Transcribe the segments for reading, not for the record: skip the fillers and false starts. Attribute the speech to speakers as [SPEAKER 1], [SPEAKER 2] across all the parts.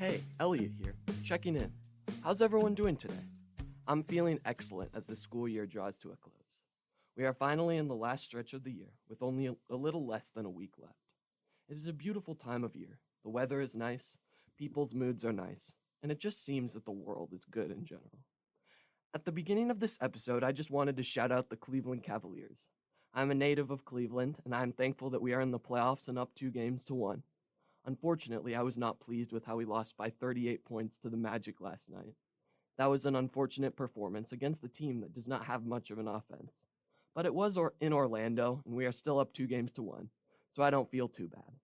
[SPEAKER 1] Hey, Elliot here, checking in. How's everyone doing today? I'm feeling excellent as the school year draws to a close. We are finally in the last stretch of the year, with only a little less than a week left. It is a beautiful time of year. The weather is nice, people's moods are nice, and it just seems that the world is good in general. At the beginning of this episode, I just wanted to shout out the Cleveland Cavaliers. I'm a native of Cleveland, and I'm thankful that we are in the playoffs and up 2-1. Unfortunately, I was not pleased with how we lost by 38 points to the Magic last night. That was an unfortunate performance against a team that does not have much of an offense. But it was in Orlando, and we are still up 2-1, so I don't feel too bad.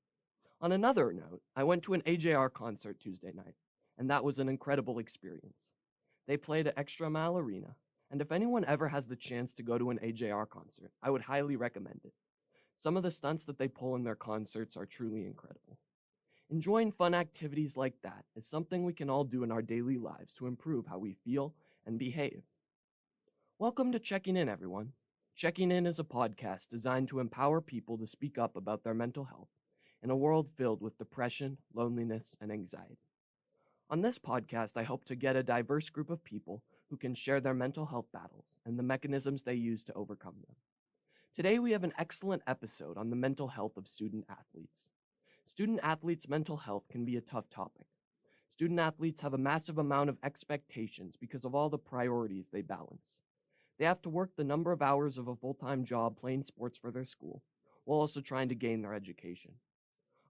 [SPEAKER 1] On another note, I went to an AJR concert Tuesday night, and that was an incredible experience. They played at Extra Mile Arena, and if anyone ever has the chance to go to an AJR concert, I would highly recommend it. Some of the stunts that they pull in their concerts are truly incredible. Enjoying fun activities like that is something we can all do in our daily lives to improve how we feel and behave. Welcome to Checking In, everyone. Checking In is a podcast designed to empower people to speak up about their mental health in a world filled with depression, loneliness, and anxiety. On this podcast, I hope to get a diverse group of people who can share their mental health battles and the mechanisms they use to overcome them. Today, we have an excellent episode on the mental health of student athletes. Student athletes' mental health can be a tough topic. Student athletes have a massive amount of expectations because of all the priorities they balance. They have to work the number of hours of a full-time job playing sports for their school, while also trying to gain their education.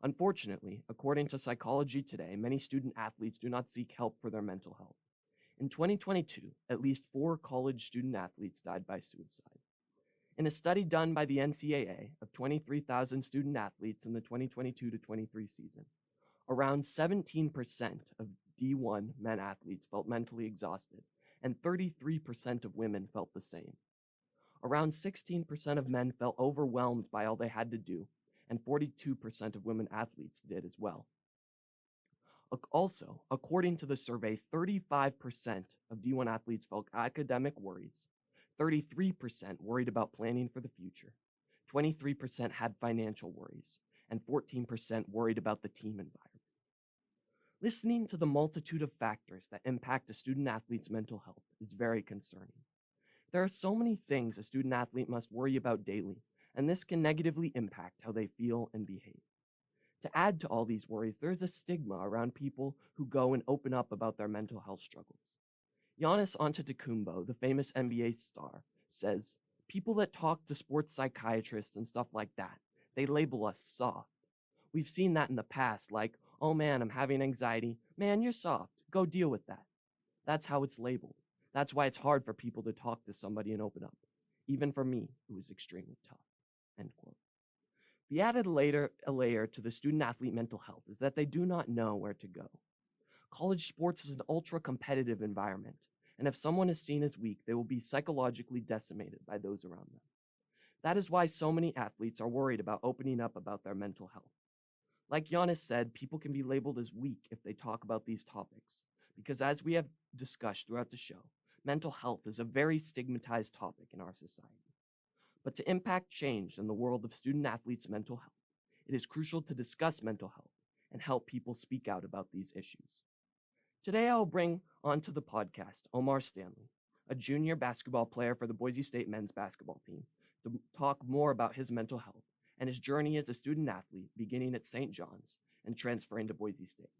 [SPEAKER 1] Unfortunately, according to Psychology Today, many student athletes do not seek help for their mental health. In 2022, at least 4 college student athletes died by suicide. In a study done by the NCAA of 23,000 student athletes in the 2022-23 season, around 17% of D1 men athletes felt mentally exhausted, and 33% of women felt the same. Around 16% of men felt overwhelmed by all they had to do, and 42% of women athletes did as well. Also, according to the survey, 35% of D1 athletes felt academic worries, 33% worried about planning for the future, 23% had financial worries, and 14% worried about the team environment. Listening to the multitude of factors that impact a student athlete's mental health is very concerning. There are so many things a student athlete must worry about daily, and this can negatively impact how they feel and behave. To add to all these worries, there is a stigma around people who go and open up about their mental health struggles. Giannis Antetokounmpo, the famous NBA star, says, "People that talk to sports psychiatrists and stuff like that, they label us soft. We've seen that in the past, like, oh man, I'm having anxiety. Man, you're soft. Go deal with that." That's how it's labeled. That's why it's hard for people to talk to somebody and open up. Even for me, it was extremely tough. End quote. The added layer to the student athlete mental health is that they do not know where to go. College sports is an ultra-competitive environment, and if someone is seen as weak, they will be psychologically decimated by those around them. That is why so many athletes are worried about opening up about their mental health. Like Giannis said, people can be labeled as weak if they talk about these topics, because as we have discussed throughout the show, mental health is a very stigmatized topic in our society. But to impact change in the world of student athletes' mental health, it is crucial to discuss mental health and help people speak out about these issues. Today, I will bring onto the podcast Omar Stanley, a junior basketball player for the Boise State men's basketball team, to talk more about his mental health and his journey as a student athlete beginning at St. John's and transferring to Boise State.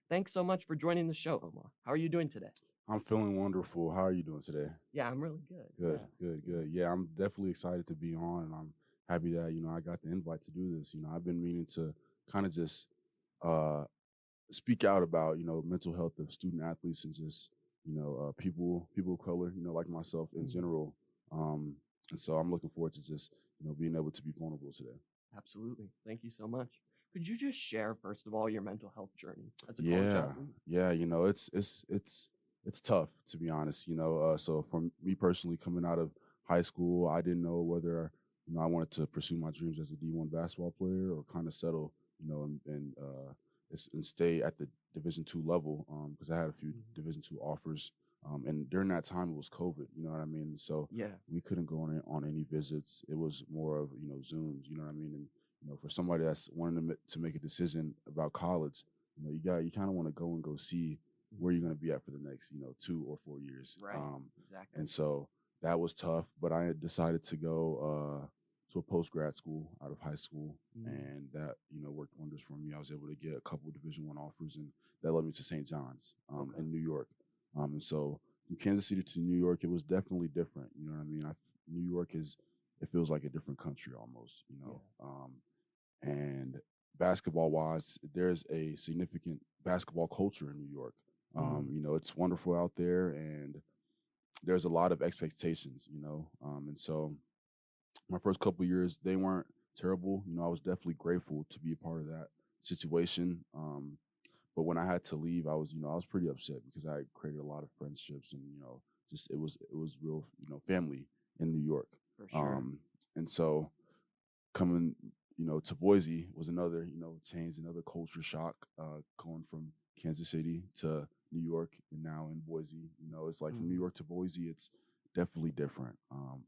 [SPEAKER 1] Thanks so much for joining the show, Omar. How are you doing today?
[SPEAKER 2] I'm feeling wonderful. How are you doing today?
[SPEAKER 1] Yeah, I'm really good.
[SPEAKER 2] Good. Yeah, I'm definitely excited to be on, and I'm happy that I got the invite to do this. I've been meaning to kind of just uh, speak out about mental health of student athletes and just people of color, like myself in general. And so I'm looking forward to just being able to be vulnerable today.
[SPEAKER 1] Absolutely. Thank you so much. Could you just share, first of all, your mental health journey as a college athlete?
[SPEAKER 2] Yeah. It's tough, to be honest. So for me personally, coming out of high school, I didn't know whether I wanted to pursue my dreams as a D1 basketball player or kind of settle, and stay at the Division II level because I had a few Division II offers. And during that time, it was COVID. You know what I mean? So
[SPEAKER 1] Yeah.
[SPEAKER 2] we couldn't go on any visits. It was more of Zooms. You know what I mean? And for somebody that's wanting to make a decision about college, you kind of want to go see where you're going to be at for the next 2 or 4 years.
[SPEAKER 1] Right. Exactly.
[SPEAKER 2] And so that was tough, but I had decided to go to a post grad school out of high school, and that worked wonders for me. I was able to get a couple of Division I offers, and that led me to St. John's
[SPEAKER 1] Okay.
[SPEAKER 2] in New York. And so from Kansas City to New York, it was definitely different. You know what I mean? New York it feels like a different country almost. And basketball wise, there's a significant basketball culture in New York. It's wonderful out there, and there's a lot of expectations. And so my first couple of years, they weren't terrible. I was definitely grateful to be a part of that situation. But when I had to leave, I was pretty upset because I had created a lot of friendships, and just it was real, family in New York.
[SPEAKER 1] For sure.
[SPEAKER 2] And so coming, to Boise was another, change, another culture shock, going from Kansas City to New York and now in Boise. It's like from New York to Boise, it's definitely different.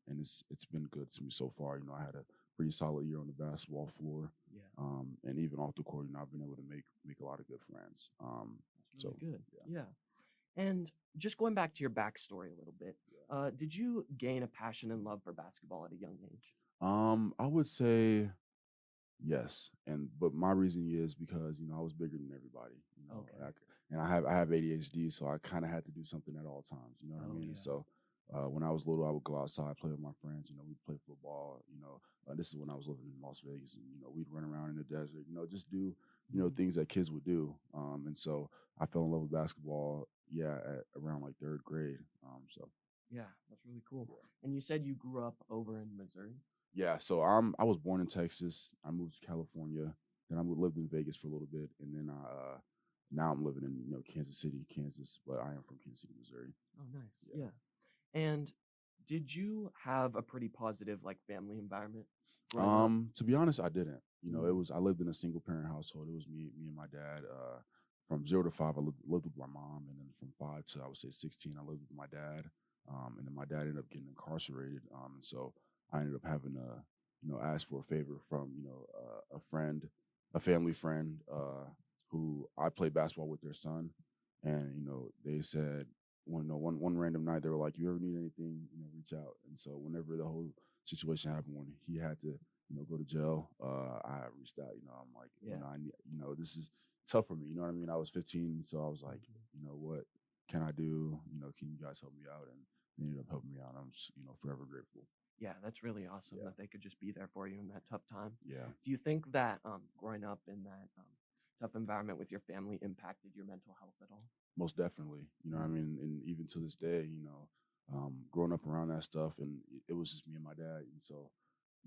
[SPEAKER 2] And it's been good to me so far. I had a pretty solid year on the basketball floor.
[SPEAKER 1] Yeah.
[SPEAKER 2] And even off the court, I've been able to make a lot of good friends.
[SPEAKER 1] That's really good. Yeah. And just going back to your backstory a little bit, did you gain a passion and love for basketball at a young age?
[SPEAKER 2] I would say yes, but my reasoning is because I was bigger than everybody.
[SPEAKER 1] Okay.
[SPEAKER 2] And I have ADHD, so I kind of had to do something at all times. You know what I mean?
[SPEAKER 1] Yeah.
[SPEAKER 2] And so when I was little, I would go outside, play with my friends. We'd play football. This is when I was living in Las Vegas, and we'd run around in the desert. Just do things that kids would do. And so I fell in love with basketball. Yeah, at around like third grade.
[SPEAKER 1] Yeah, that's really cool. And you said you grew up over in Missouri?
[SPEAKER 2] Yeah, so I was born in Texas. I moved to California. Then I lived in Vegas for a little bit, and then now I'm living in Kansas City, Kansas. But I am from Kansas City, Missouri.
[SPEAKER 1] Oh, nice. Yeah. And did you have a pretty positive family environment growing up?
[SPEAKER 2] To be honest, I didn't.
[SPEAKER 1] Mm.
[SPEAKER 2] I lived in a single parent household. It was me and my dad. From 0 to 5, I lived with my mom, and then from 5 to I would say 16, I lived with my dad. And then my dad ended up getting incarcerated. And so I ended up having to ask for a favor from a friend, a family friend, who I played basketball with their son, and they said one random night they were like, "You ever need anything, reach out." And so whenever the whole situation happened, when he had to go to jail, I reached out. I'm like, I need, this is tough for me. You know what I mean? I was 15, so I was like, what can I do? Can you guys help me out? And they ended up helping me out. I'm just, forever grateful.
[SPEAKER 1] Yeah, that's really awesome
[SPEAKER 2] Yeah.
[SPEAKER 1] that they could just be there for you in that tough time.
[SPEAKER 2] Yeah.
[SPEAKER 1] Do you think that growing up in that tough environment with your family impacted your mental health at all?
[SPEAKER 2] Most definitely. You know what I mean? And even to this day, growing up around that stuff, and it was just me and my dad. And so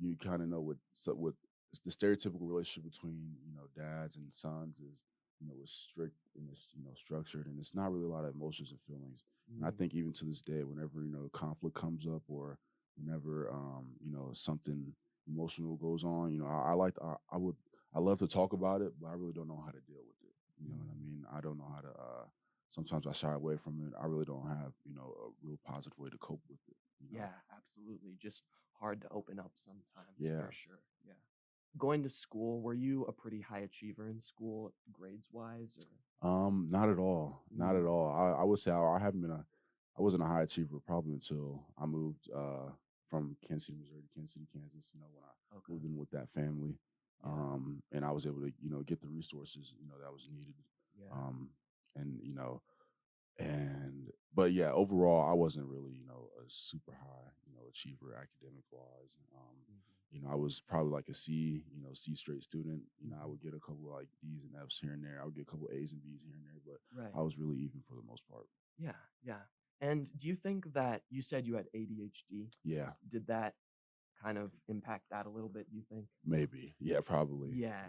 [SPEAKER 2] you kind of know what the stereotypical relationship between, dads and sons is, it's strict and it's, structured, and it's not really a lot of emotions and feelings. And I think even to this day, whenever, conflict comes up, or whenever, something emotional goes on, I love to talk about it, but I really don't know how to deal with it. You know what I mean? I don't know how to, sometimes I shy away from it. I really don't have, a real positive way to cope with it.
[SPEAKER 1] Yeah, absolutely. Just hard to open up sometimes,
[SPEAKER 2] Yeah.
[SPEAKER 1] for sure. Yeah. Going to school, were you a pretty high achiever in school, grades wise, or?
[SPEAKER 2] Not at all. Not at all. I would say I wasn't a high achiever probably until I moved from Kansas City, Missouri to Kansas City, Kansas, when I moved in with that family. And I was able to, get the resources, that was needed.
[SPEAKER 1] Yeah.
[SPEAKER 2] And but yeah, overall I wasn't really, a super high, achiever academic wise. I was probably like a C, C straight student. I would get a couple of like D's and F's here and there. I would get a couple of A's and B's here and there, but
[SPEAKER 1] Right.
[SPEAKER 2] I was really even for the most part.
[SPEAKER 1] Yeah, yeah. And do you think that you said you had ADHD?
[SPEAKER 2] Yeah,
[SPEAKER 1] Did that kind of impact that a little bit, do you think?
[SPEAKER 2] maybe. Yeah, probably.
[SPEAKER 1] Yeah,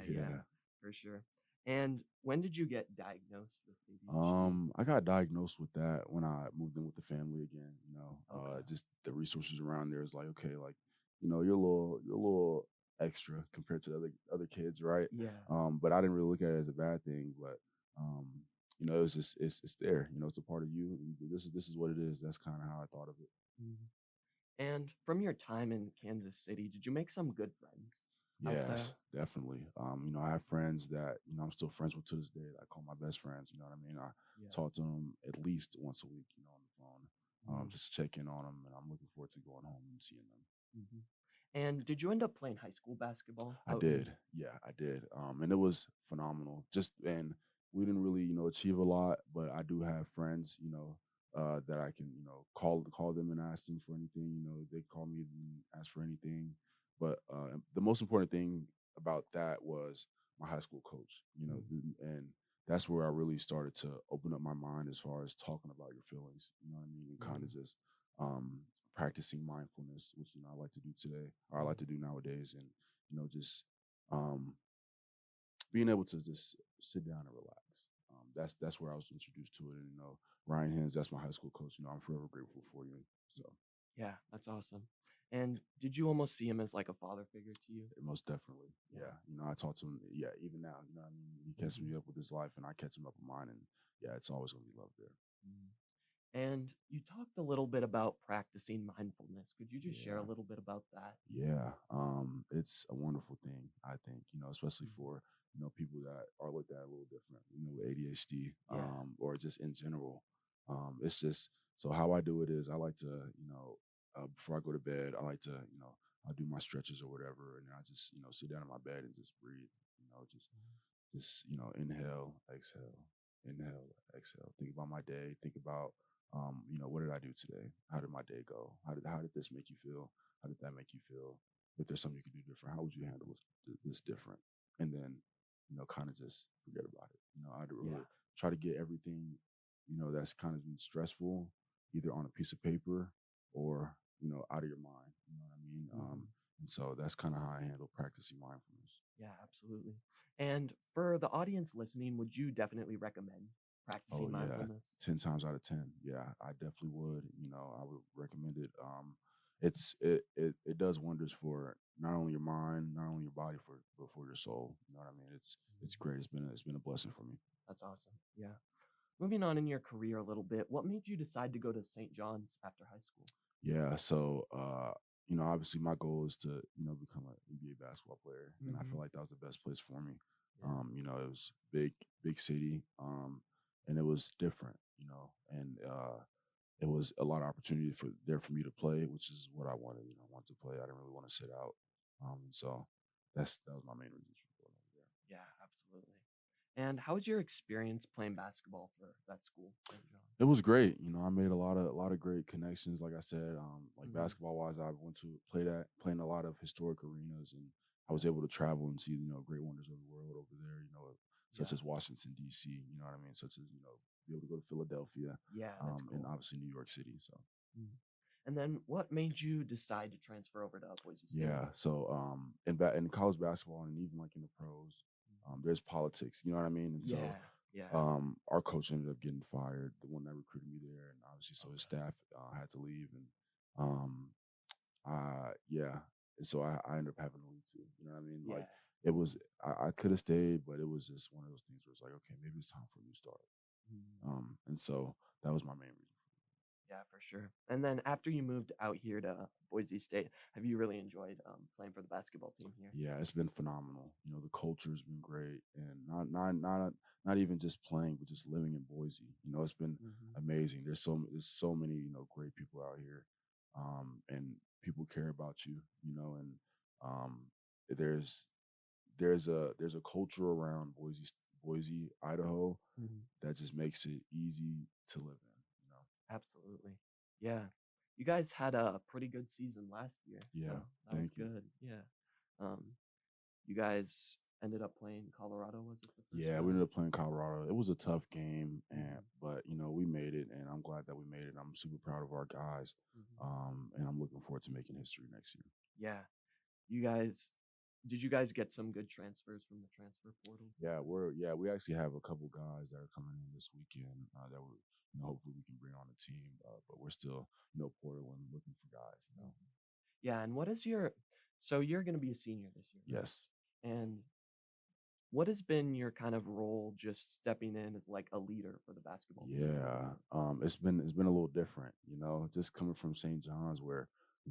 [SPEAKER 1] for sure. And when did you get diagnosed with ADHD?
[SPEAKER 2] I got diagnosed with that when I moved in with the family again.
[SPEAKER 1] Okay.
[SPEAKER 2] Just the resources around there is like, okay, like, you're a little extra compared to the other kids, right?
[SPEAKER 1] Yeah.
[SPEAKER 2] But I didn't really look at it as a bad thing. But it was just it's there. It's a part of you. And this is what it is. That's kind of how I thought of it.
[SPEAKER 1] Mhm. And from your time in Kansas City, did you make some good friends? out there?
[SPEAKER 2] Yes, definitely. I have friends that, I'm still friends with to this day that I call my best friends, you know what I mean? I
[SPEAKER 1] Yeah.
[SPEAKER 2] talk to them at least once a week, on the phone,
[SPEAKER 1] Mhm.
[SPEAKER 2] just to check in on them, and I'm looking forward to going home and seeing them.
[SPEAKER 1] Mhm. And did you end up playing high school basketball
[SPEAKER 2] I
[SPEAKER 1] out in?
[SPEAKER 2] did. Yeah, I did. And it was phenomenal. And we didn't really, achieve a lot, but I do have friends, that I can, call them and ask them for anything. They call me and ask for anything. But the most important thing about that was my high school coach,
[SPEAKER 1] Mm,
[SPEAKER 2] and that's where I really started to open up my mind as far as talking about your feelings, you know what I mean? And kind of
[SPEAKER 1] mhm,
[SPEAKER 2] just um practicing mindfulness, which, I like to do today, or I like
[SPEAKER 1] mhm.
[SPEAKER 2] to do nowadays. And just um, being able to just sit down and relax. That's where I was introduced to it. And Ryan Hens, that's my high school coach. I'm forever grateful for you. So
[SPEAKER 1] Yeah, that's awesome. And did you almost see him as like a father figure to you?
[SPEAKER 2] most definitely,
[SPEAKER 1] Yeah.
[SPEAKER 2] yeah. I talk to him, yeah, even now. What I mean, he catches
[SPEAKER 1] Mhm,
[SPEAKER 2] me up with his life, and I catch him up with mine, and yeah, it's always gonna be love there.
[SPEAKER 1] mhm. And you talked a little bit about practicing mindfulness. Could you just share a
[SPEAKER 2] Yeah.
[SPEAKER 1] little bit about that?
[SPEAKER 2] Yeah, it's a wonderful thing, I think, especially
[SPEAKER 1] Mhm.
[SPEAKER 2] for, people that are looked at a little different, with ADHD,
[SPEAKER 1] Yeah.
[SPEAKER 2] or just in general. It's just, so how I do it is I like to, before I go to bed, I like to, I do my stretches or whatever, and then I just, sit down in my bed and just breathe,
[SPEAKER 1] Mhm.
[SPEAKER 2] inhale, exhale. Think about my day. Think about, what did I do today? How did my day go? How did this make you feel? How did that make you feel? If there's something you could do different, how would you handle this different? And then, kind of just forget about it. I'd
[SPEAKER 1] Yeah.
[SPEAKER 2] really try to get everything, that's kind of been stressful, either on a piece of paper or, out of your mind. You know what I mean?
[SPEAKER 1] Mhm.
[SPEAKER 2] And so that's kind of how I handle practicing mindfulness.
[SPEAKER 1] Yeah, absolutely. And for the audience listening, would you definitely recommend
[SPEAKER 2] Oh
[SPEAKER 1] practicing
[SPEAKER 2] yeah,
[SPEAKER 1] mindfulness?
[SPEAKER 2] 10 times out of 10. Yeah, I definitely would. I would recommend it. It does wonders for not only your mind, not only your body, but for your soul. You know what I mean? It's
[SPEAKER 1] Mhm.
[SPEAKER 2] great. It's been a blessing for me.
[SPEAKER 1] That's awesome. Yeah. Moving on in your career a little bit, what made you decide to go to St. John's after high school?
[SPEAKER 2] Yeah. So obviously my goal is to become an NBA basketball player, and I
[SPEAKER 1] Hmm.
[SPEAKER 2] feel like that was the best place for me.
[SPEAKER 1] Yeah.
[SPEAKER 2] It was big city, and it was different. And it was a lot of opportunity for me to play, which is what I wanted. I wanted to play. I didn't really want to sit out. So that was my main reason for going over there.
[SPEAKER 1] Yeah, absolutely. And how was your experience playing basketball for that school, St. John's?
[SPEAKER 2] It was great. I made a lot of great connections. Like I said, like
[SPEAKER 1] Hmm.
[SPEAKER 2] basketball wise, I went to play in a lot of historic arenas, and I was
[SPEAKER 1] Yeah.
[SPEAKER 2] able to travel and see great wonders of the world over there. Such
[SPEAKER 1] Yeah.
[SPEAKER 2] as Washington D.C. You know what I mean? Such as be able to go to Philadelphia,
[SPEAKER 1] Yeah, that's
[SPEAKER 2] and
[SPEAKER 1] cool.
[SPEAKER 2] obviously New York City. So.
[SPEAKER 1] Mhm. And then what made you decide to transfer over to Boise State?
[SPEAKER 2] Yeah. So in college basketball and even like in the pros, there's politics. You know what I mean? And so
[SPEAKER 1] Yeah. Yeah.
[SPEAKER 2] our coach ended up getting fired, the one that recruited me there, and obviously so his
[SPEAKER 1] Okay.
[SPEAKER 2] staff had to leave, and um yeah. And so I ended up having to leave too. You know what I mean? Like
[SPEAKER 1] Yeah.
[SPEAKER 2] it was I could have stayed, but it was just one of those things where it's like, okay, maybe it's time for a new start.
[SPEAKER 1] Mhm.
[SPEAKER 2] And so that was my main reason.
[SPEAKER 1] Yeah, for sure. And then after you moved out here to Boise State, have you really enjoyed playing for the basketball team here?
[SPEAKER 2] Yeah, it's been phenomenal. The culture's been great, and not even just playing, but just living in Boise. It's been
[SPEAKER 1] Hmm.
[SPEAKER 2] amazing. There's so many great people out here, and people care about you. And um, there's there's a culture around Boise, Idaho,
[SPEAKER 1] Hmm.
[SPEAKER 2] that just makes it easy to live in.
[SPEAKER 1] Absolutely. Yeah. You guys had a pretty good season last year,
[SPEAKER 2] Yeah,
[SPEAKER 1] so that was
[SPEAKER 2] thank you.
[SPEAKER 1] good. Yeah. Um, you guys ended up playing Colorado, was it the first
[SPEAKER 2] Yeah, we
[SPEAKER 1] round?
[SPEAKER 2] ended up playing Colorado. It was a tough game, and
[SPEAKER 1] Hmm.
[SPEAKER 2] but we made it, and I'm glad that we made it. I'm super proud of our guys,
[SPEAKER 1] Hmm.
[SPEAKER 2] and I'm looking forward to making history next year.
[SPEAKER 1] Yeah. You guys, did you guys get some good transfers from the transfer portal?
[SPEAKER 2] We actually have a couple guys that are coming in this weekend, that we hopefully we can bring on the team. But we're still portaling, looking for guys.
[SPEAKER 1] Mhm. Yeah. And what is your, so you're going to be a senior this year, correct?
[SPEAKER 2] Yes.
[SPEAKER 1] And what has been your kind of role just stepping in as like a leader for the basketball team?
[SPEAKER 2] Yeah, it's been a little different, just coming from St. John's, where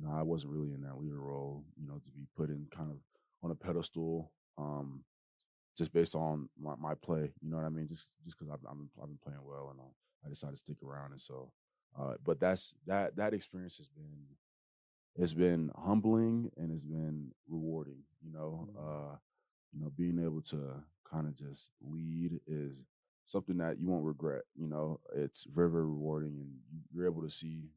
[SPEAKER 2] I wasn't really in that leader role, to be put in kind of on a pedestal, just based on my play. You know what I mean? Just because I've been playing well, and I decided to stick around. And so, but that experience has been, it's been humbling and it's been rewarding. Being able to kind of just lead is something that you won't regret. It's very, very rewarding, and you're able to see,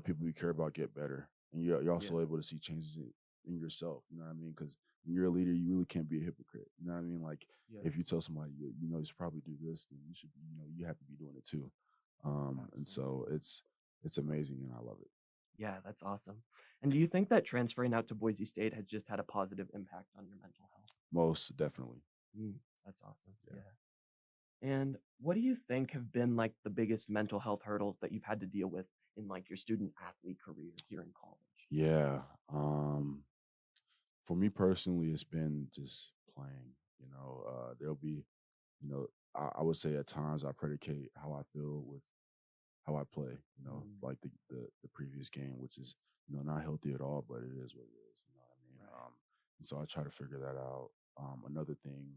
[SPEAKER 2] people you care about get better, and you're
[SPEAKER 1] Yeah.
[SPEAKER 2] also able to see changes in yourself. You know what I mean? Because when you're a leader, you really can't be a hypocrite. You know what I mean? Like,
[SPEAKER 1] Yeah.
[SPEAKER 2] if you tell somebody you should probably do this, then you should, you have to be doing it too. And so
[SPEAKER 1] Absolutely.
[SPEAKER 2] it's amazing, and I love it.
[SPEAKER 1] Yeah, that's awesome. And do you think that transferring out to Boise State has just had a positive impact on your mental health?
[SPEAKER 2] Most definitely.
[SPEAKER 1] Mm, that's awesome.
[SPEAKER 2] Yeah.
[SPEAKER 1] Yeah. And what do you think have been like the biggest mental health hurdles that you've had to deal with in like your student athlete career here in college?
[SPEAKER 2] Yeah. For me personally, it's been just playing. There'll be, you know, I would say at times I predicate how I feel with how I play.
[SPEAKER 1] Mm,
[SPEAKER 2] Like the previous game, which is not healthy at all, but it is what it is. You know what I mean?
[SPEAKER 1] right.
[SPEAKER 2] And so I try to figure that out. Another thing,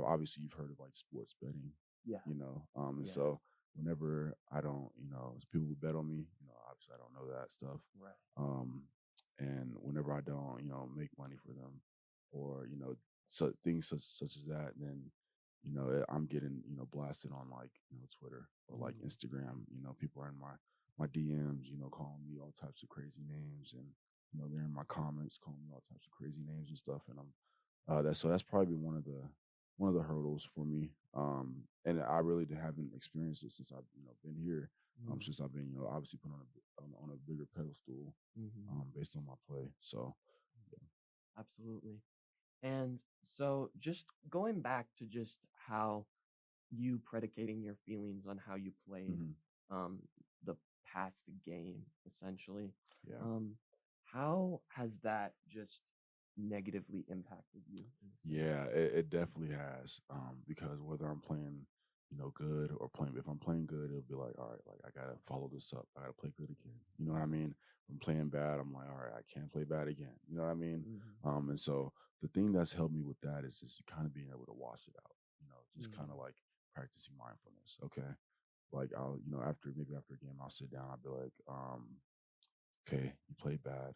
[SPEAKER 2] obviously you've heard of like sports betting.
[SPEAKER 1] Yeah.
[SPEAKER 2] And
[SPEAKER 1] Yeah.
[SPEAKER 2] so whenever I don't, people would bet on me. Obviously I don't know that stuff.
[SPEAKER 1] Right.
[SPEAKER 2] Um, and whenever I don't, make money for them, or so things such as that, then I'm getting blasted on like Twitter or like
[SPEAKER 1] Mm,
[SPEAKER 2] Instagram. People are in my DMs, calling me all types of crazy names, and they're in my comments calling me all types of crazy names and stuff. And that's probably one of the hurdles for me. And I really haven't experienced it since I've been here.
[SPEAKER 1] mm,
[SPEAKER 2] Since I've been obviously put on a bigger pedestal,
[SPEAKER 1] mhm.
[SPEAKER 2] based on my play. So
[SPEAKER 1] Absolutely. And so just going back to just how you predicating your feelings on how you played
[SPEAKER 2] mhm.
[SPEAKER 1] um the past game essentially,
[SPEAKER 2] Yeah.
[SPEAKER 1] um how has that just negatively impacted you in a sense?
[SPEAKER 2] Yeah, it definitely has. Because whether I'm playing, good or playing, if I'm playing good, it'll be like, all right, like I gotta follow this up. I gotta play good again. You know what I mean? If I'm playing bad, I'm like, all right, I can't play bad again. You know what I mean?
[SPEAKER 1] Mhm,
[SPEAKER 2] And so the thing that's helped me with that is just kind of being able to wash it out. Just kind of
[SPEAKER 1] mhm,
[SPEAKER 2] like practicing mindfulness. Okay, like I'll, after a game, I'll sit down. I'll be like, okay, you played bad.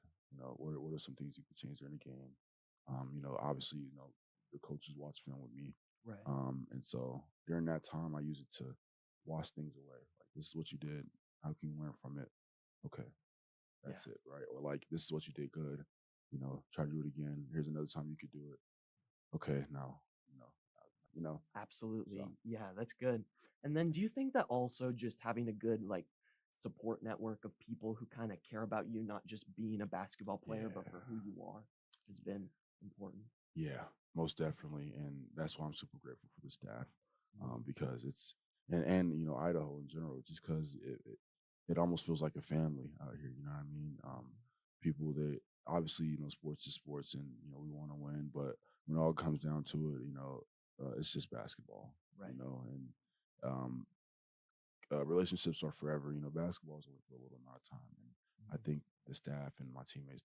[SPEAKER 2] What are some things you could change during the game? Obviously, the coaches watch film with me.
[SPEAKER 1] right.
[SPEAKER 2] And so during that time, I use it to wash things away. Like, this is what you did. How can you learn from it? Okay,
[SPEAKER 1] Yeah,
[SPEAKER 2] that's it, right? Or like, this is what you did good. Try to do it again. Here's another time you could do it. Okay, now, you know, you know.
[SPEAKER 1] absolutely.
[SPEAKER 2] So
[SPEAKER 1] Yeah, that's good. And then do you think that also just having a good like support network of people who kind of care about you, not just being a basketball player, but for
[SPEAKER 2] yeah,
[SPEAKER 1] who you are, has been important?
[SPEAKER 2] yeah, most definitely, and that's why I'm super grateful for the staff,
[SPEAKER 1] Mm,
[SPEAKER 2] because it's and Idaho in general, just because it almost feels like a family out here. You know what I mean? People that obviously sports is sports, and we want to win, but when it all comes down to it, it's just basketball.
[SPEAKER 1] right.
[SPEAKER 2] And um, relationships are forever. Basketball is only for a little amount of time, and I
[SPEAKER 1] Mhm.
[SPEAKER 2] think the staff and my teammates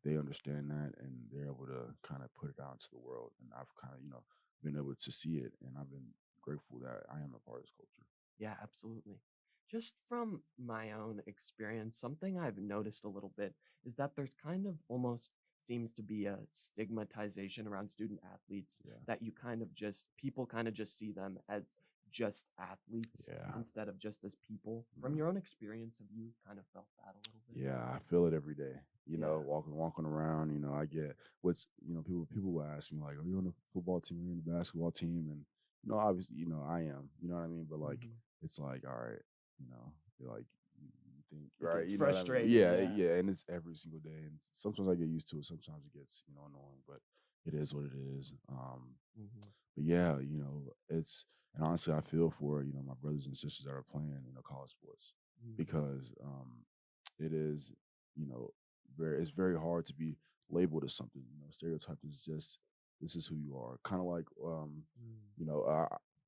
[SPEAKER 2] they understand that, and they're able to kind of put it out into the world. And I've kind of been able to see it, and I've been grateful that I am a part of this culture.
[SPEAKER 1] Yeah, absolutely. Just from my own experience, something I've noticed a little bit is that there's kind of almost seems to be a stigmatization around student athletes
[SPEAKER 2] Yeah,
[SPEAKER 1] that you kind of just people kind of just see them as just athletes
[SPEAKER 2] yeah,
[SPEAKER 1] instead of just as people. From
[SPEAKER 2] mhm.
[SPEAKER 1] your own experience, have you kind of felt that a little bit?
[SPEAKER 2] Yeah. I feel it every day.
[SPEAKER 1] Yeah.
[SPEAKER 2] Walking around. I get what's people will ask me like, "Are you on the football team? Are you on the basketball team?" And obviously, I am. You know what I mean? But like,
[SPEAKER 1] Hmm.
[SPEAKER 2] it's like, all right, you're like, you think,
[SPEAKER 1] It
[SPEAKER 2] right?
[SPEAKER 1] gets
[SPEAKER 2] You know what I mean?
[SPEAKER 1] frustrating.
[SPEAKER 2] Yeah,
[SPEAKER 1] Yeah.
[SPEAKER 2] yeah. And it's every single day, and sometimes I get used to it. Sometimes it gets annoying, but it is what it is.
[SPEAKER 1] Hmm.
[SPEAKER 2] But yeah, it's and honestly, I feel for my brothers and sisters that are playing college sports,
[SPEAKER 1] Hmm.
[SPEAKER 2] because it is you know it's very hard to be labeled as something. Stereotyped as just, this is who you are. Kind of like
[SPEAKER 1] Mm.
[SPEAKER 2] you know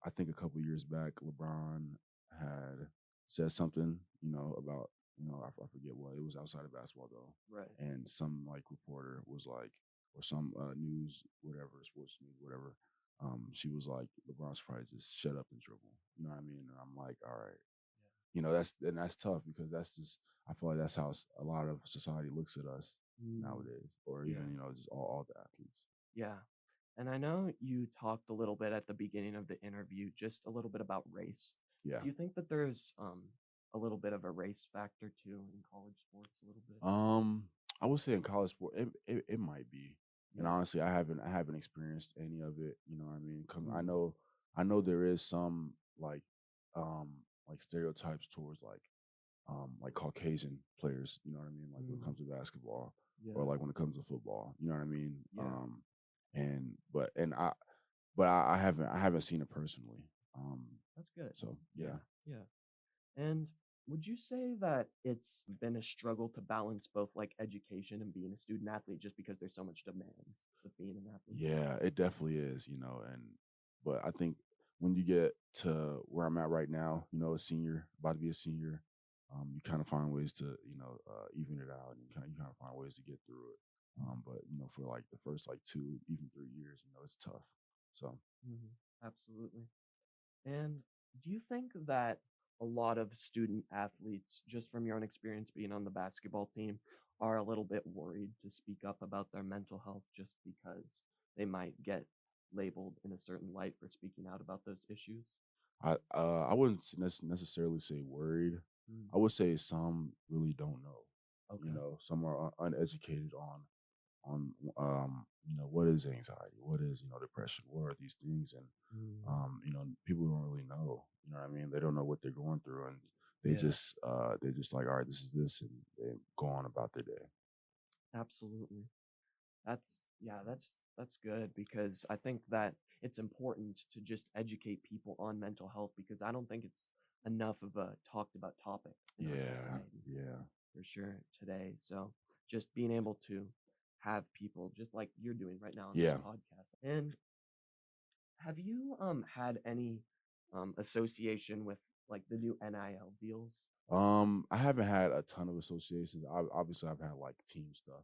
[SPEAKER 2] I think a couple years back LeBron had said something about I forget what it was outside of basketball though,
[SPEAKER 1] Right.
[SPEAKER 2] and some like reporter was like, or some news, whatever, sports news, whatever. She was like, LeBron's probably just shut up and dribble. You know what I mean? And I'm like, all right, that's tough because that's just I feel like that's how a lot of society looks at us
[SPEAKER 1] Mm,
[SPEAKER 2] nowadays, or
[SPEAKER 1] yeah.
[SPEAKER 2] even just all the athletes.
[SPEAKER 1] Yeah. And I know you talked a little bit at the beginning of the interview, just a little bit about race.
[SPEAKER 2] Yeah.
[SPEAKER 1] Do you think that there's a little bit of a race factor too in college sports a little bit?
[SPEAKER 2] I would say in college sport, it might be, and
[SPEAKER 1] Yeah.
[SPEAKER 2] honestly, I haven't experienced any of it. You know what I mean?
[SPEAKER 1] Mm,
[SPEAKER 2] I know there is some like stereotypes towards like Caucasian players. You know what I mean? Like when it
[SPEAKER 1] mm,
[SPEAKER 2] comes to basketball, or
[SPEAKER 1] yeah.
[SPEAKER 2] like when it comes to football. You know what I mean?
[SPEAKER 1] Yeah.
[SPEAKER 2] And I haven't seen it personally.
[SPEAKER 1] That's good.
[SPEAKER 2] So yeah.
[SPEAKER 1] Yeah. Yeah. And would you say that it's been a struggle to balance both like education and being a student athlete just because there's so much demands with being an athlete?
[SPEAKER 2] Yeah, it definitely is, and but I think when you get to where I'm at right now, a senior, about to be a senior, you kind of find ways to, even it out, and you kind of find ways to get through it. But for like the first like 2, even 3 years, it's tough. So
[SPEAKER 1] Mhm. Absolutely. And do you think that a lot of student athletes, just from your own experience being on the basketball team, are a little bit worried to speak up about their mental health just because they might get labeled in a certain light for speaking out about those issues?
[SPEAKER 2] I wouldn't necessarily say worried.
[SPEAKER 1] Mm,
[SPEAKER 2] I would say some really don't know.
[SPEAKER 1] okay.
[SPEAKER 2] Some are uneducated on what is anxiety, what is depression, what are these things, and
[SPEAKER 1] Mm,
[SPEAKER 2] people don't really know. You know what I mean? They don't know what they're going through, and
[SPEAKER 1] yeah,
[SPEAKER 2] they're just like, all right, this is this, and they go on about their day.
[SPEAKER 1] absolutely. That's good because I think that it's important to just educate people on mental health because I don't think it's enough of a talked about topic in our
[SPEAKER 2] Yeah,
[SPEAKER 1] society
[SPEAKER 2] yeah,
[SPEAKER 1] for sure today. So just being able to have people just like you're doing right now on this
[SPEAKER 2] yeah.
[SPEAKER 1] podcast. And have you had any association with like the new NIL deals?
[SPEAKER 2] I haven't had a ton of associations. Obviously I've had like team stuff,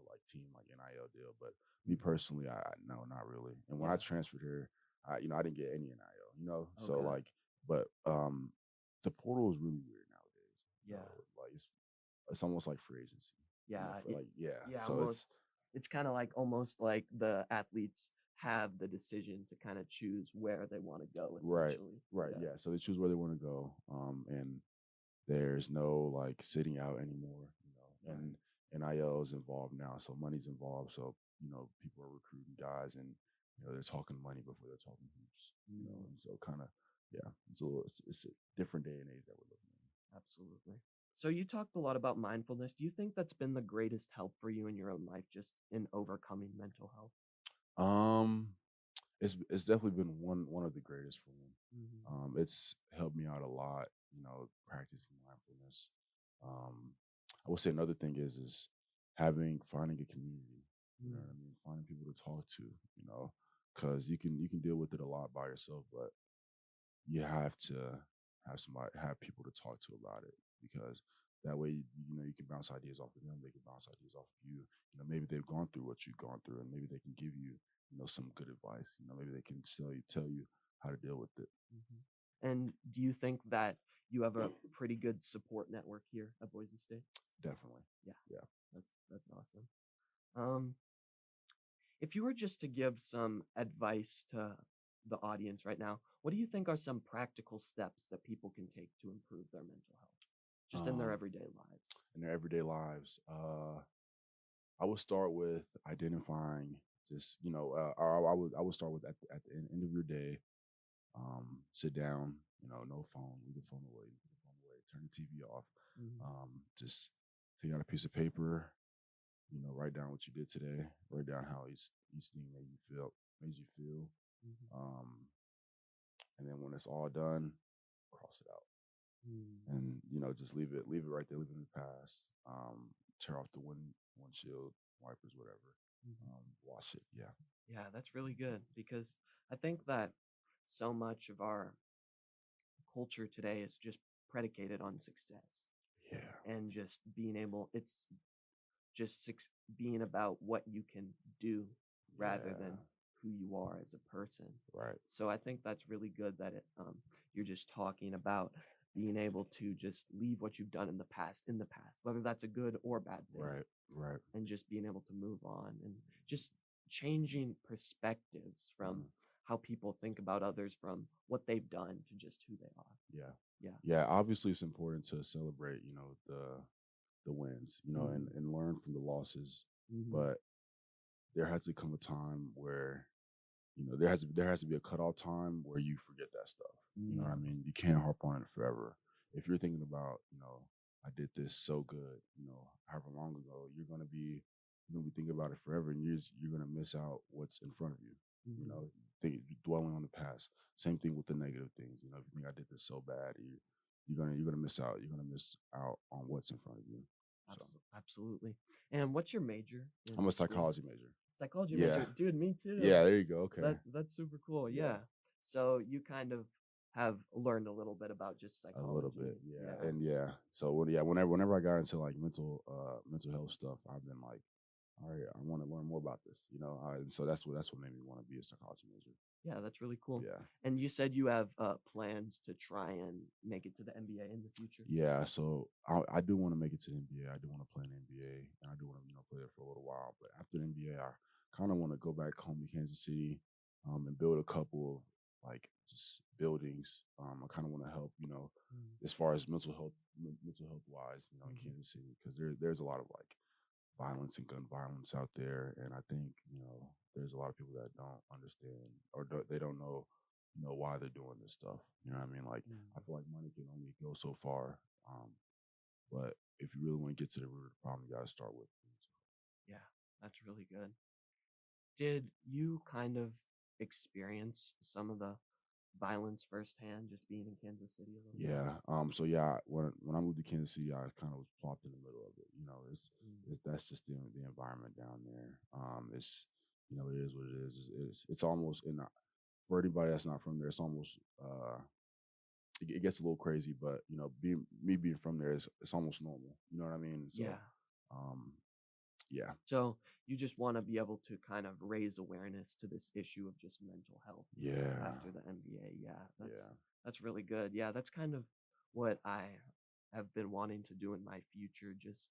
[SPEAKER 2] like team like NIL deal, but me
[SPEAKER 1] Mhm.
[SPEAKER 2] personally, I no, not really. And when I
[SPEAKER 1] Yeah.
[SPEAKER 2] transferred here, I didn't get any NIL, so
[SPEAKER 1] Okay.
[SPEAKER 2] like, but the portal is really weird nowadays.
[SPEAKER 1] Yeah.
[SPEAKER 2] Like it's almost like free agency,
[SPEAKER 1] Yeah.
[SPEAKER 2] for like yeah.
[SPEAKER 1] Yeah,
[SPEAKER 2] So
[SPEAKER 1] almost. It's kind of like almost like the athletes have the decision to kind of choose where they want to go,
[SPEAKER 2] right,
[SPEAKER 1] essentially.
[SPEAKER 2] right,
[SPEAKER 1] Yeah.
[SPEAKER 2] yeah. So they choose where they want to go, and there's no like sitting out anymore,
[SPEAKER 1] Right.
[SPEAKER 2] and NIL is involved now, so money's involved. So people are recruiting guys, and they're talking money before they're talking hoops,
[SPEAKER 1] Mm,
[SPEAKER 2] and so kind of yeah, it's a different day and age that we're living
[SPEAKER 1] absolutely. So you talked a lot about mindfulness. Do you think that's been the greatest help for you in your own life, just in overcoming mental health?
[SPEAKER 2] in. It's definitely been one of the greatest for me.
[SPEAKER 1] Hmm.
[SPEAKER 2] It's helped me out a lot, practicing mindfulness. Um, I would say another thing is finding a community. You know
[SPEAKER 1] Mm,
[SPEAKER 2] what I mean? Finding people to talk to. Because you can deal with it a lot by yourself, but you have to have people to talk to about it, because that way you can bounce ideas off of them, they can bounce ideas off of you. Maybe they've gone through what you've gone through, and maybe they can give you some good advice. Maybe they can tell you how to deal with it.
[SPEAKER 1] mhm. And do you think that you have a pretty good support network here at Boise State?
[SPEAKER 2] Definitely.
[SPEAKER 1] Yeah,
[SPEAKER 2] Yeah.
[SPEAKER 1] that's awesome. Um, if you were just to give some advice to the audience right now, what do you think are some practical steps that people can take to improve their mental health, just in their
[SPEAKER 2] um
[SPEAKER 1] everyday lives?
[SPEAKER 2] in their everyday lives, I would start with identifying, just or I would start with at the end of your day. Sit down, no phone, leave the phone away, put the phone away, turn the TV off.
[SPEAKER 1] Mhm,
[SPEAKER 2] Just take out a piece of paper, write down what you did today, write down how each thing made you feel.
[SPEAKER 1] mhm,
[SPEAKER 2] Um, and then when it's all done, cross it out.
[SPEAKER 1] mm,
[SPEAKER 2] And just leave it right there, leave it in the past. Tear off the windshield wipers, whatever.
[SPEAKER 1] mhm.
[SPEAKER 2] Wash it. Yeah.
[SPEAKER 1] Yeah, that's really good because I think that so much of our culture today is just predicated on success.
[SPEAKER 2] Yeah.
[SPEAKER 1] and just being able, it's just being about what you can do rather
[SPEAKER 2] Yeah.
[SPEAKER 1] than who you are as a person.
[SPEAKER 2] Right.
[SPEAKER 1] So I think that's really good that you're just talking about being able to just leave what you've done in the past, whether that's a good or bad thing,
[SPEAKER 2] Right. Right.
[SPEAKER 1] and just being able to move on and just changing perspectives from
[SPEAKER 2] Mhm.
[SPEAKER 1] how people think about others from what they've done to just who they are.
[SPEAKER 2] Yeah.
[SPEAKER 1] Yeah.
[SPEAKER 2] Yeah. Obviously, it's important to celebrate, the wins,
[SPEAKER 1] Mhm.
[SPEAKER 2] and learn from the losses.
[SPEAKER 1] Mhm.
[SPEAKER 2] But there has to come a time where there has to be a cutoff time where you forget that stuff. You know what I
[SPEAKER 1] Mm.
[SPEAKER 2] mean? You can't harp on it forever. If you're thinking about, I did this so good, however long ago, you're gonna be thinking about it forever, and you're gonna miss out what's in front of you. You
[SPEAKER 1] Mhm.
[SPEAKER 2] know, dwelling on the past. Same thing with the negative things. If you think I did this so bad, you're gonna miss out. You're gonna miss out on what's in front of you. So
[SPEAKER 1] Absolutely. And what's your major
[SPEAKER 2] I'm
[SPEAKER 1] in
[SPEAKER 2] a
[SPEAKER 1] school?
[SPEAKER 2] psychology major.
[SPEAKER 1] Psychology
[SPEAKER 2] Yeah.
[SPEAKER 1] major. Dude, me too.
[SPEAKER 2] Yeah, there you go. Okay.
[SPEAKER 1] That's super cool.
[SPEAKER 2] Yeah.
[SPEAKER 1] Yeah. So you kind of have learned a little bit about just
[SPEAKER 2] A little
[SPEAKER 1] psychology.
[SPEAKER 2] bit, yeah,
[SPEAKER 1] Yeah.
[SPEAKER 2] and yeah. So whenever I got into like mental health stuff, I've been like, all right, I want to learn more about this, and so that's what made me want to be a psychology major.
[SPEAKER 1] Yeah, that's really cool.
[SPEAKER 2] Yeah,
[SPEAKER 1] And you said you have plans to try and make it to the NBA in the future.
[SPEAKER 2] yeah. So I do want to make it to the NBA. I do want to play in the NBA, and I do want to play there for a little while. But after the NBA, I kind of want to go back home to Kansas City, and build a couple of like just buildings. I kind of want to help,
[SPEAKER 1] Mm.
[SPEAKER 2] as far as mental health wise, in
[SPEAKER 1] Mhm.
[SPEAKER 2] Kansas City, because there's a lot of like violence and gun violence out there, and I think there's a lot of people that don't understand or they don't know why they're doing this stuff. You know what I mean? Like
[SPEAKER 1] Mm.
[SPEAKER 2] I feel like money can only go so far, but if you really want to get to the root of the problem, you got to start with mental
[SPEAKER 1] Yeah, that's really good. Did you kind of experience some of the violence firsthand just being in Kansas City a little bit?
[SPEAKER 2] Yeah. So yeah, when I moved to Kansas City, I kind of was plopped in the middle of it.
[SPEAKER 1] Mm.
[SPEAKER 2] That's just the environment down there. It's it is what it is. It's almost for anybody that's not from there, it's almost it gets a little crazy, but being from there, it's almost normal. You know what I mean? And so,
[SPEAKER 1] Yeah.
[SPEAKER 2] um, yeah,
[SPEAKER 1] So you just want to be able to kind of raise awareness to this issue of just mental health
[SPEAKER 2] yeah,
[SPEAKER 1] after the NBA. Yeah,
[SPEAKER 2] yeah,
[SPEAKER 1] that's really good. Yeah, that's kind of what I have been wanting to do in my future. Just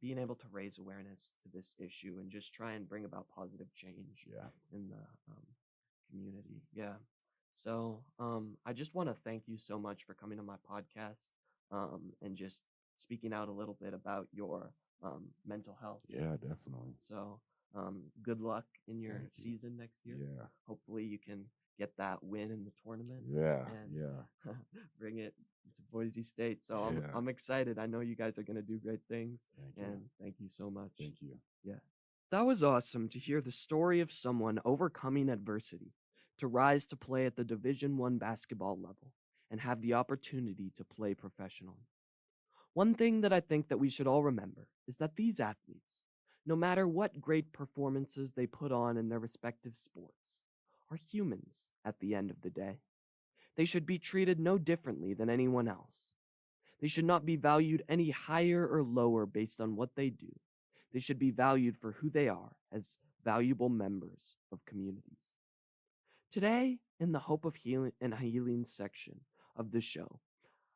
[SPEAKER 1] being able to raise awareness to this issue and just try and bring about positive change
[SPEAKER 2] yeah.
[SPEAKER 1] in the community. Yeah. So I just want to thank you so much for coming to my podcast and just speaking out a little bit about your mental health.
[SPEAKER 2] Yeah, definitely.
[SPEAKER 1] So good luck in your
[SPEAKER 2] Thank you.
[SPEAKER 1] season next year.
[SPEAKER 2] Yeah,
[SPEAKER 1] Hopefully you can get that win in the tournament
[SPEAKER 2] yeah,
[SPEAKER 1] and
[SPEAKER 2] yeah,
[SPEAKER 1] bring it to Boise State. So
[SPEAKER 2] yeah.
[SPEAKER 1] I'm excited. I know you guys are going to do great things,
[SPEAKER 2] Thank you.
[SPEAKER 1] and thank you so much.
[SPEAKER 2] Thank you.
[SPEAKER 1] Yeah. That was awesome to hear the story of someone overcoming adversity to rise to play at the Division 1 basketball level and have the opportunity to play professionally. One thing that I think that we should all remember is that these athletes, no matter what great performances they put on in their respective sports, are humans at the end of the day. They should be treated no differently than anyone else. They should not be valued any higher or lower based on what they do. They should be valued for who they are as valuable members of communities. Today, in the Hope of Healing and Healing section of the show,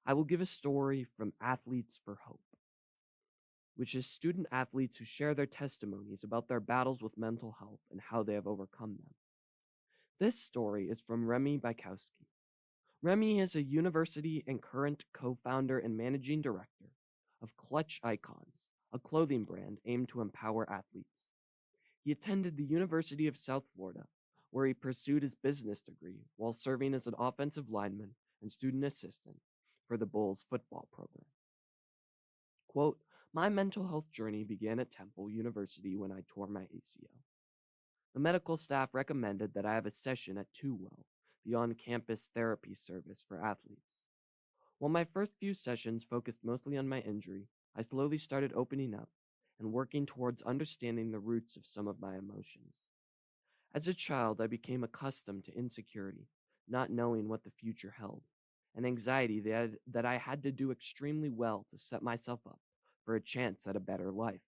[SPEAKER 1] I will give a story from Athletes for Hope, which is student athletes who share their testimonies about their battles with mental health and how they have overcome them. This story is from Remy Bykowski. Remy is a university and current co founder and managing director of Clutch Icons, a clothing brand aimed to empower athletes. He attended the University of South Florida, where he pursued his business degree while serving as an offensive lineman and student assistant for the Bulls football program. Quote, my mental health journey began at Temple University when I tore my ACL. The medical staff recommended that I have a session at Two Well, the on campus therapy service for athletes. While my first few sessions focused mostly on my injury, I slowly started opening up and working towards understanding the roots of some of my emotions. As a child, I became accustomed to insecurity, not knowing what the future held, and anxiety that I had to do extremely well to set myself up for a chance at a better life.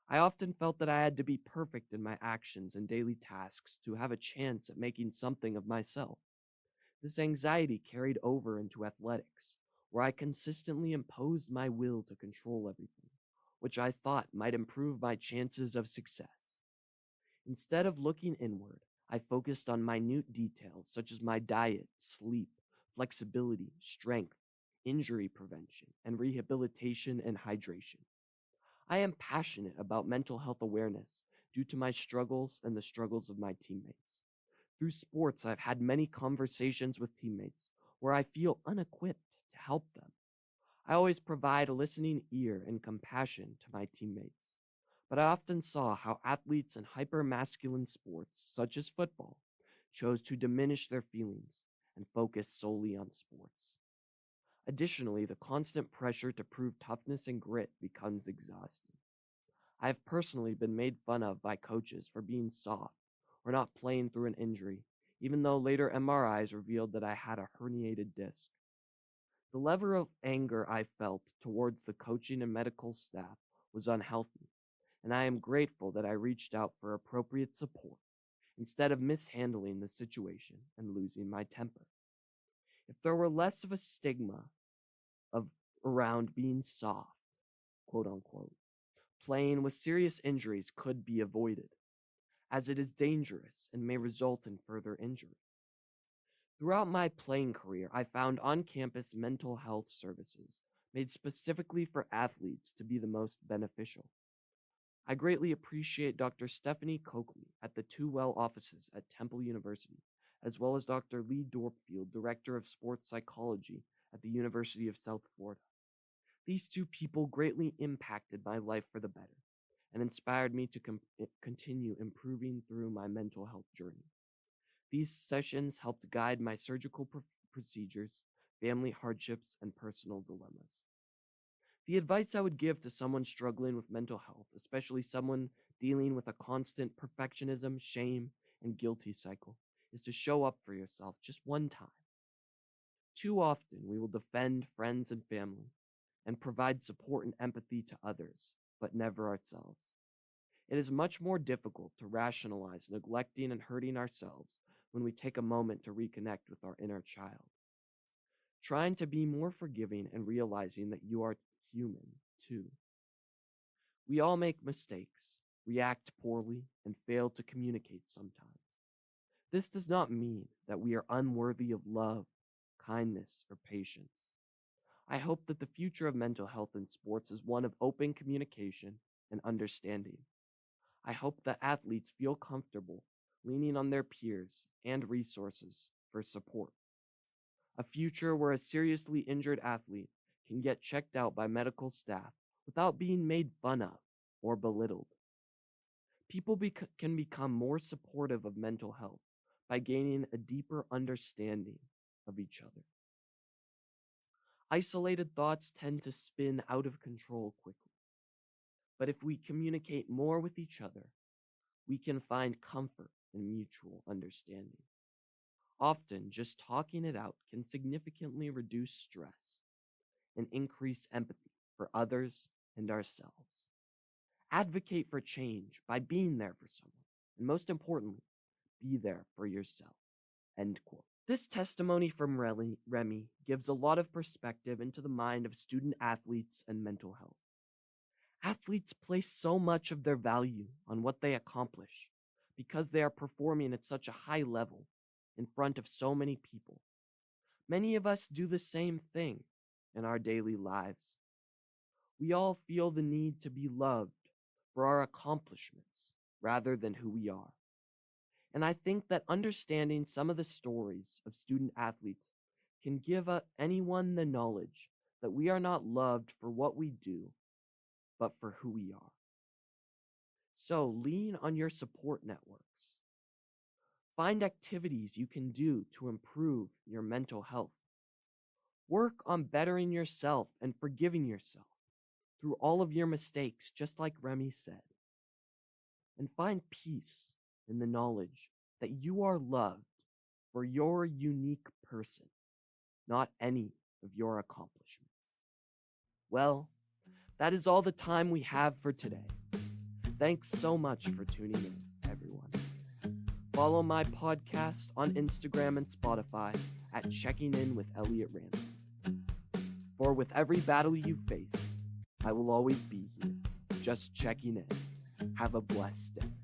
[SPEAKER 1] I often felt that I had to be perfect in my actions and daily tasks to have a chance at making something of myself. This anxiety carried over into athletics, where I consistently imposed my will to control everything, which I thought might improve my chances of success. Instead of looking inward, I focused on minute details such as my diet, sleep, flexibility, strength, injury prevention, and rehabilitation and hydration. I am passionate about mental health awareness due to my struggles and the struggles of my teammates. Through sports, I've had many conversations with teammates where I feel unequipped to help them. I always provide a listening ear and compassion to my teammates, but I often saw how athletes in hyper-masculine sports, such as football, chose to diminish their feelings and focus solely on sports. Additionally, the constant pressure to prove toughness and grit becomes exhausting. I have personally been made fun of by coaches for being soft or not playing through an injury, even though later MRIs revealed that I had a herniated disc. The level of anger I felt towards the coaching and medical staff was unhealthy, and I am grateful that I reached out for appropriate support instead of mishandling the situation and losing my temper. If there were less of a stigma of around being soft, quote unquote, playing with serious injuries could be avoided, as it is dangerous and may result in further injury. Throughout my playing career, I found on campus mental health services made specifically for athletes to be the most beneficial. I greatly appreciate Dr. Stephanie Coakley at the Two Well offices at Temple University, as well as Dr. Lee Dorpfield, Director of Sports Psychology at the University of South Florida. These two people greatly impacted my life for the better and inspired me to continue improving through my mental health journey. These sessions helped guide my surgical procedures, family hardships, and personal dilemmas. The advice I would give to someone struggling with mental health, especially someone dealing with a constant perfectionism, shame, and guilty cycle, is to show up for yourself just one time. Too often, we will defend friends and family and provide support and empathy to others, but never ourselves. It is much more difficult to rationalize neglecting and hurting ourselves when we take a moment to reconnect with our inner child. Trying to be more forgiving and realizing that you are human too. We all make mistakes, react poorly, and fail to communicate sometimes. This does not mean that we are unworthy of love, kindness, or patience. I hope that the future of mental health in sports is one of open communication and understanding. I hope that athletes feel comfortable leaning on their peers and resources for support. A future where a seriously injured athlete can get checked out by medical staff without being made fun of or belittled. People can become more supportive of mental health by gaining a deeper understanding of each other. Isolated thoughts tend to spin out of control quickly, but if we communicate more with each other, we can find comfort in mutual understanding. Often, just talking it out can significantly reduce stress and increase empathy for others and ourselves. Advocate for change by being there for someone, and most importantly, be there for yourself. End quote. This testimony from Remy gives a lot of perspective into the mind of student athletes and mental health. Athletes place so much of their value on what they accomplish because they are performing at such a high level in front of so many people. Many of us do the same thing in our daily lives. We all feel the need to be loved for our accomplishments rather than who we are. And I think that understanding some of the stories of student athletes can give anyone the knowledge that we are not loved for what we do, but for who we are. So lean on your support networks. Find activities you can do to improve your mental health. Work on bettering yourself and forgiving yourself through all of your mistakes, just like Remy said. And find peace in the knowledge that you are loved for your unique person. not any of your accomplishments. Well, that is all the time we have for today. Thanks so much for tuning in, everyone. Follow my podcast on Instagram and Spotify at Checking In with Elliot Ramsey. For with every battle you face, I will always be here, just checking in. Have a blessed day.